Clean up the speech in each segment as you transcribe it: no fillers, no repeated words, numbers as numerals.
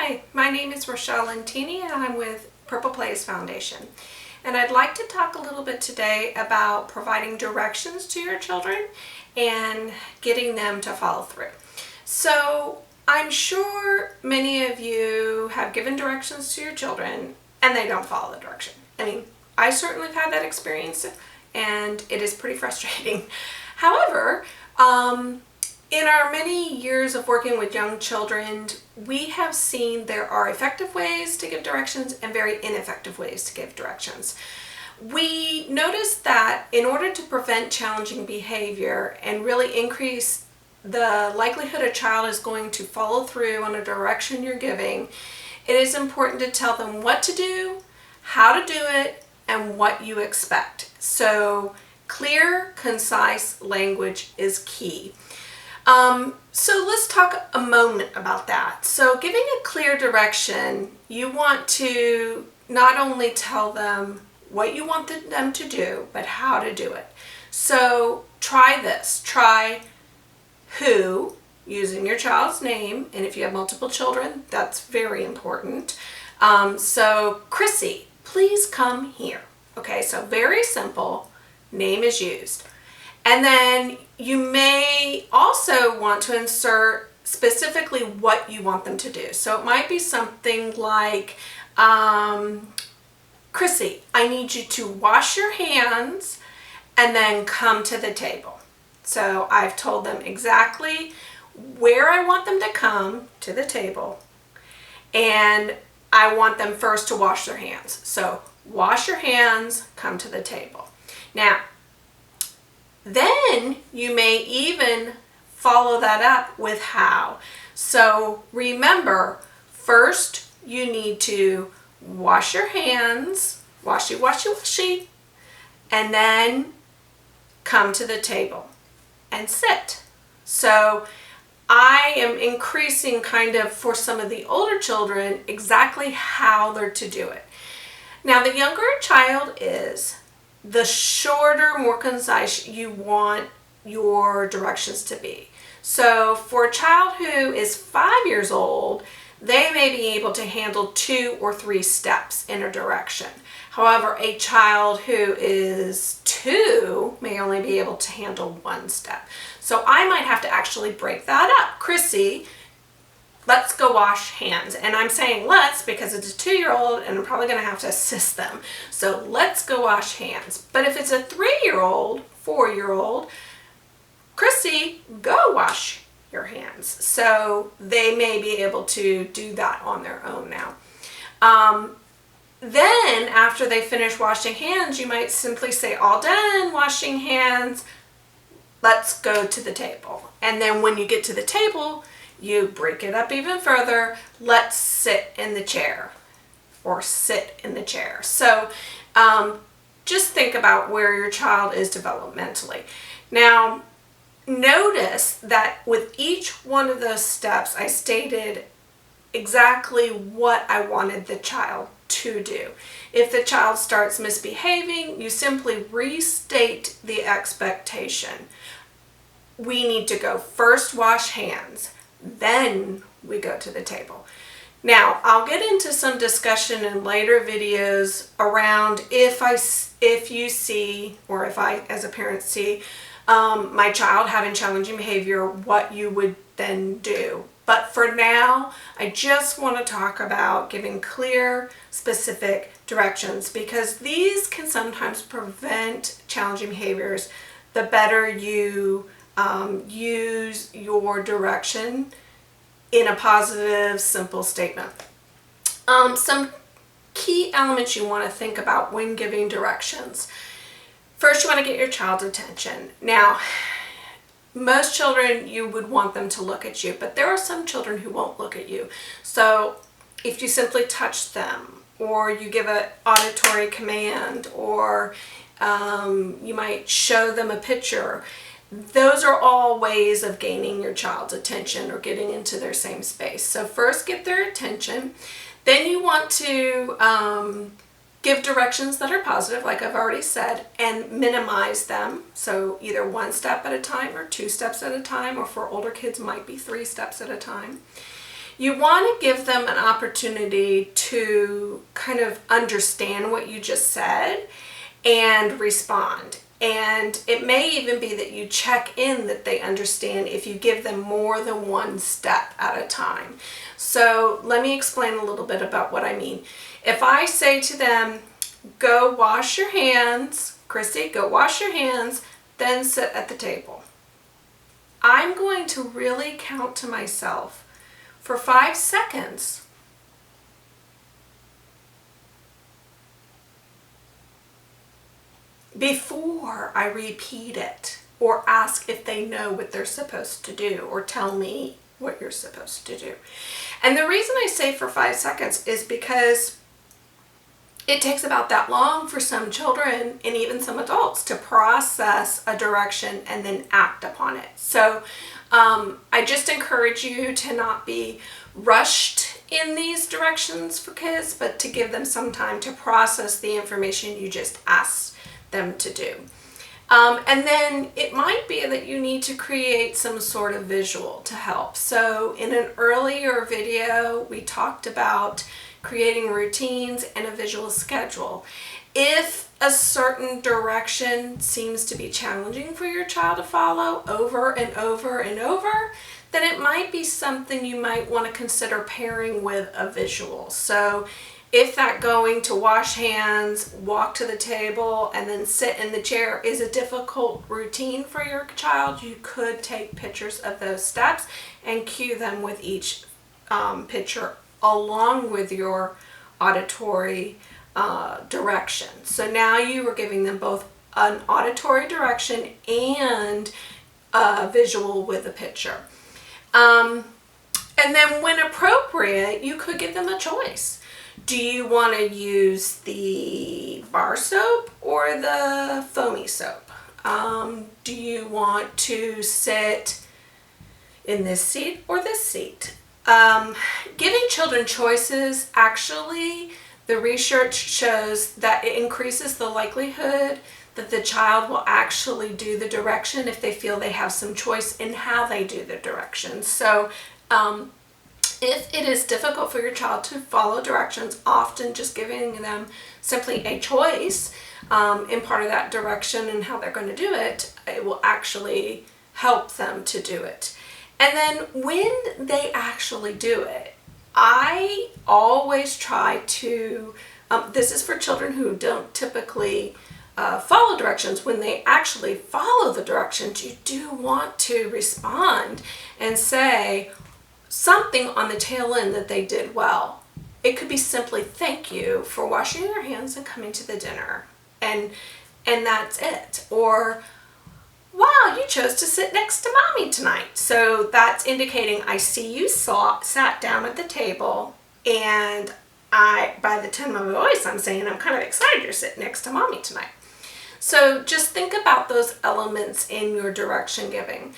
Hi, my name is Rochelle Lentini and I'm with Purple Playas Foundation. And I'd like to talk a little bit today about providing directions to your children and getting them to follow through. So I'm sure many of you have given directions to your children and they don't follow the direction. I mean, I certainly have had that experience and it is pretty frustrating. However, in our many years of working with young children, we have seen there are effective ways to give directions and very ineffective ways to give directions. We noticed that in order to prevent challenging behavior and really increase the likelihood a child is going to follow through on a direction you're giving, it is important to tell them what to do, how to do it, and what you expect. So clear, concise language is key. So let's talk a moment about that. So giving a clear direction, you want to not only tell them what you want them to do, but how to do it. So try this. Try who, using your child's name, and if you have multiple children, that's very important. So Chrissy, please come here. Okay, so very simple, name is used. And then you may also want to insert specifically what you want them to do. So it might be something like, Chrissy, I need you to wash your hands and then come to the table. So I've told them exactly where I want them to come to the table, and I want them first to wash their hands. So wash your hands, come to the table. Now, then you may even follow that up with how. So remember, first you need to wash your hands, washy, washy, washy, and then come to the table and sit. So I am increasing kind of for some of the older children exactly how they're to do it. Now the younger a child is, the shorter, more concise you want your directions to be. So for a child who is 5 years old, they may be able to handle 2 or 3 steps in a direction. However, a child who is 2 may only be able to handle 1 step. So I might have to actually break that up. Chrissy, let's go wash hands. And I'm saying let's because it's a 2-year-old and I'm probably going to have to assist them. So let's go wash hands. But if it's a 3-year-old, 4-year-old, Chrissy, go wash your hands. So they may be able to do that on their own now. Then after they finish washing hands, you might simply say, all done washing hands, let's go to the table. And then when you get to the table, you break it up even further. Let's sit in the chair or sit in the chair. So just think about where your child is developmentally. Now, notice that with each one of those steps, I stated exactly what I wanted the child to do. If the child starts misbehaving, you simply restate the expectation. We need to go first wash hands, then we go to the table. Now, I'll get into some discussion in later videos around if you see, or if I as a parent see, my child having challenging behavior, what you would then do. But for now, I just want to talk about giving clear, specific directions because these can sometimes prevent challenging behaviors. The better you use your direction in a positive, simple statement. Some key elements you want to think about when giving directions. First, you want to get your child's attention. Now, most children, you would want them to look at you, but there are some children who won't look at you. So if you simply touch them, or you give an auditory command, or you might show them a picture, those are all ways of gaining your child's attention or getting into their same space. So first get their attention. Then you want to give directions that are positive, like I've already said, and minimize them. So either 1 step at a time or 2 steps at a time, or for older kids might be 3 steps at a time. you want to give them an opportunity to kind of understand what you just said and respond. And it may even be that you check in that they understand if you give them more than one step at a time. So let me explain a little bit about what I mean. If I say to them, go wash your hands, Chrissy, go wash your hands, then sit at the table. I'm going to really count to myself for 5 seconds. Before I repeat it or ask if they know what they're supposed to do or tell me what you're supposed to do. And the reason I say for 5 seconds is because it takes about that long for some children and even some adults to process a direction and then act upon it. So I just encourage you to not be rushed in these directions for kids, but to give them some time to process the information you just asked them to do. And then it might be that you need to create some sort of visual to help. So in an earlier video, we talked about creating routines and a visual schedule. If a certain direction seems to be challenging for your child to follow over and over and over, then it might be something you might want to consider pairing with a visual. So if that going to wash hands, walk to the table, and then sit in the chair is a difficult routine for your child, you could take pictures of those steps and cue them with each picture along with your auditory direction. So now you are giving them both an auditory direction and a visual with a picture. And then when appropriate, you could give them a choice. Do you want to use the bar soap or the foamy soap? Do you want to sit in this seat or this seat? Giving children choices, actually, the research shows that it increases the likelihood that the child will actually do the direction if they feel they have some choice in how they do the direction. So if it is difficult for your child to follow directions, often just giving them simply a choice in part of that direction and how they're going to do it, it will actually help them to do it. And then when they actually do it, I always try to, this is for children who don't typically follow directions. When they actually follow the directions, you do want to respond and say something on the tail end that they did well. It could be simply, thank you for washing your hands and coming to the dinner. And that's it. Or, wow, you chose to sit next to mommy tonight. So that's indicating I see you sat down at the table, and by the tone of my voice, I'm saying I'm kind of excited you're sitting next to mommy tonight. So just think about those elements in your direction giving.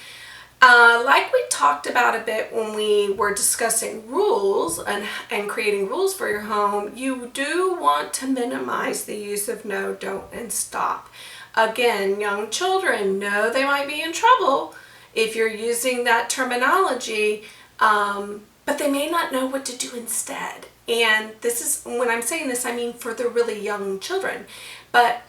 Like we talked about a bit when we were discussing rules and creating rules for your home, you do want to minimize the use of no, don't, and stop. Again, young children know they might be in trouble if you're using that terminology, but they may not know what to do instead. And this is, when I'm saying this, I mean for the really young children. But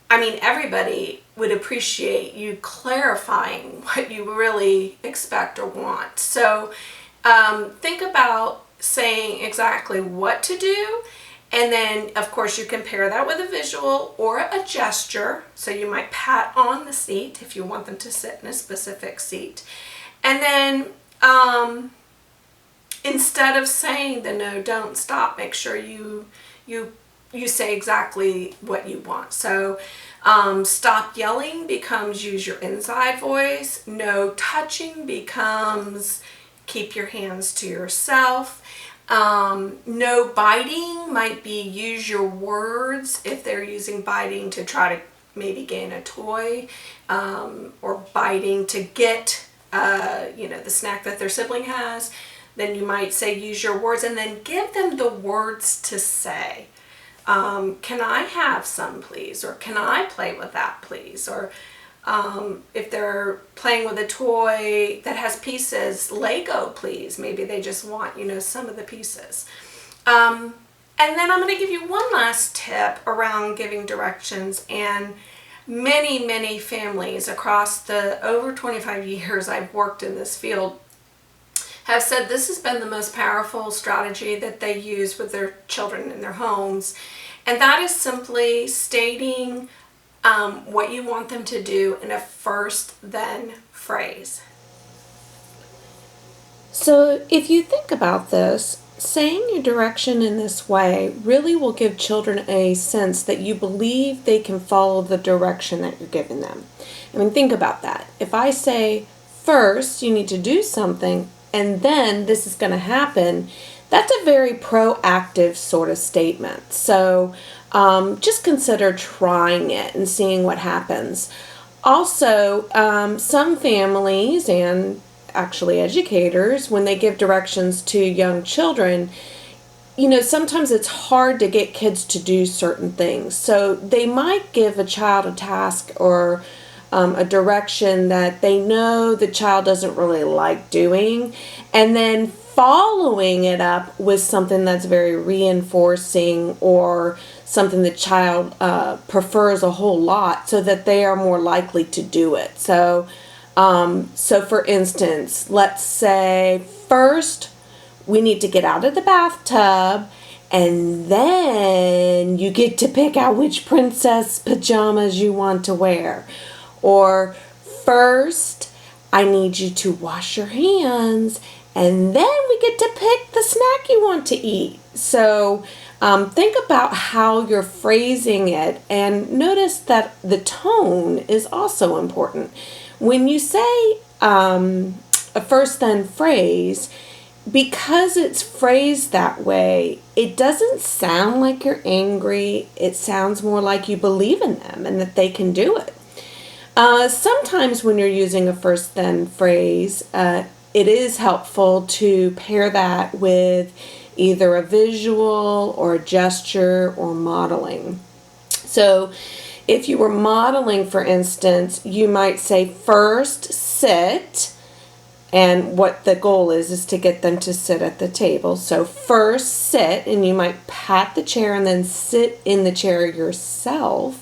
I mean, everybody would appreciate you clarifying what you really expect or want. So think about saying exactly what to do. And then, of course, you can pair that with a visual or a gesture. So you might pat on the seat if you want them to sit in a specific seat. And then instead of saying the no, don't, stop, make sure you say exactly what you want. So stop yelling becomes use your inside voice. No touching becomes keep your hands to yourself. No biting might be use your words if they're using biting to try to maybe gain a toy, or biting to get the snack that their sibling has. Then you might say use your words, and then give them the words to say. Can I have some, please? Or can I play with that, please? Or If they're playing with a toy that has pieces, Lego, please. Maybe they just want, some of the pieces. And then I'm going to give you one last tip around giving directions. And many, many families across the over 25 years I've worked in this field have said this has been the most powerful strategy that they use with their children in their homes. And that is simply stating what you want them to do in a first then phrase. So if you think about this, saying your direction in this way really will give children a sense that you believe they can follow the direction that you're giving them. I mean, think about that. If I say, first you need to do something and then this is going to happen, that's a very proactive sort of statement. So just consider trying it and seeing what happens. Also, some families and actually educators, when they give directions to young children, sometimes it's hard to get kids to do certain things. So they might give a child a task or a direction that they know the child doesn't really like doing, and then following it up with something that's very reinforcing or something the child prefers a whole lot, so that they are more likely to do it. So for instance, let's say first we need to get out of the bathtub, and then you get to pick out which princess pajamas you want to wear. Or first I need you to wash your hands, and then we get to pick the snack you want to eat. So think about how you're phrasing it, and notice that the tone is also important. When you say a first then phrase, because it's phrased that way, it doesn't sound like you're angry. It sounds more like you believe in them and that they can do it. Sometimes when you're using a first then phrase, it is helpful to pair that with either a visual or a gesture or modeling. So if you were modeling, for instance, you might say first sit, and what the goal is to get them to sit at the table. So first sit, and you might pat the chair and then sit in the chair yourself,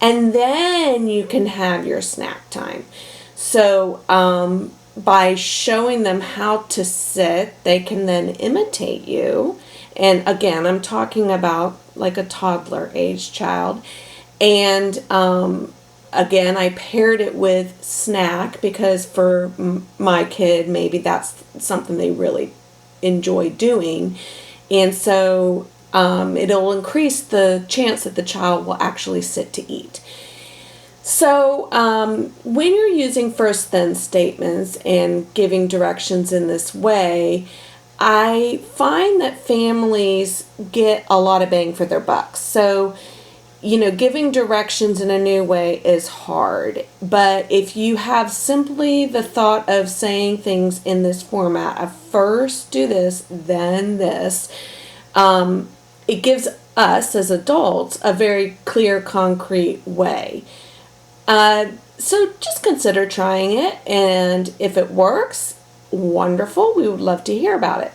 and then you can have your snack time. So by showing them how to sit, they can then imitate you. And again, I'm talking about like a toddler age child. And again, I paired it with snack because for my kid, maybe that's something they really enjoy doing. And so it'll increase the chance that the child will actually sit to eat. So when you're using first then statements and giving directions in this way, I find that families get a lot of bang for their bucks. So giving directions in a new way is hard, but if you have simply the thought of saying things in this format of first do this, then this, it gives us as adults a very clear, concrete way. So just consider trying it, and if it works, wonderful. We would love to hear about it.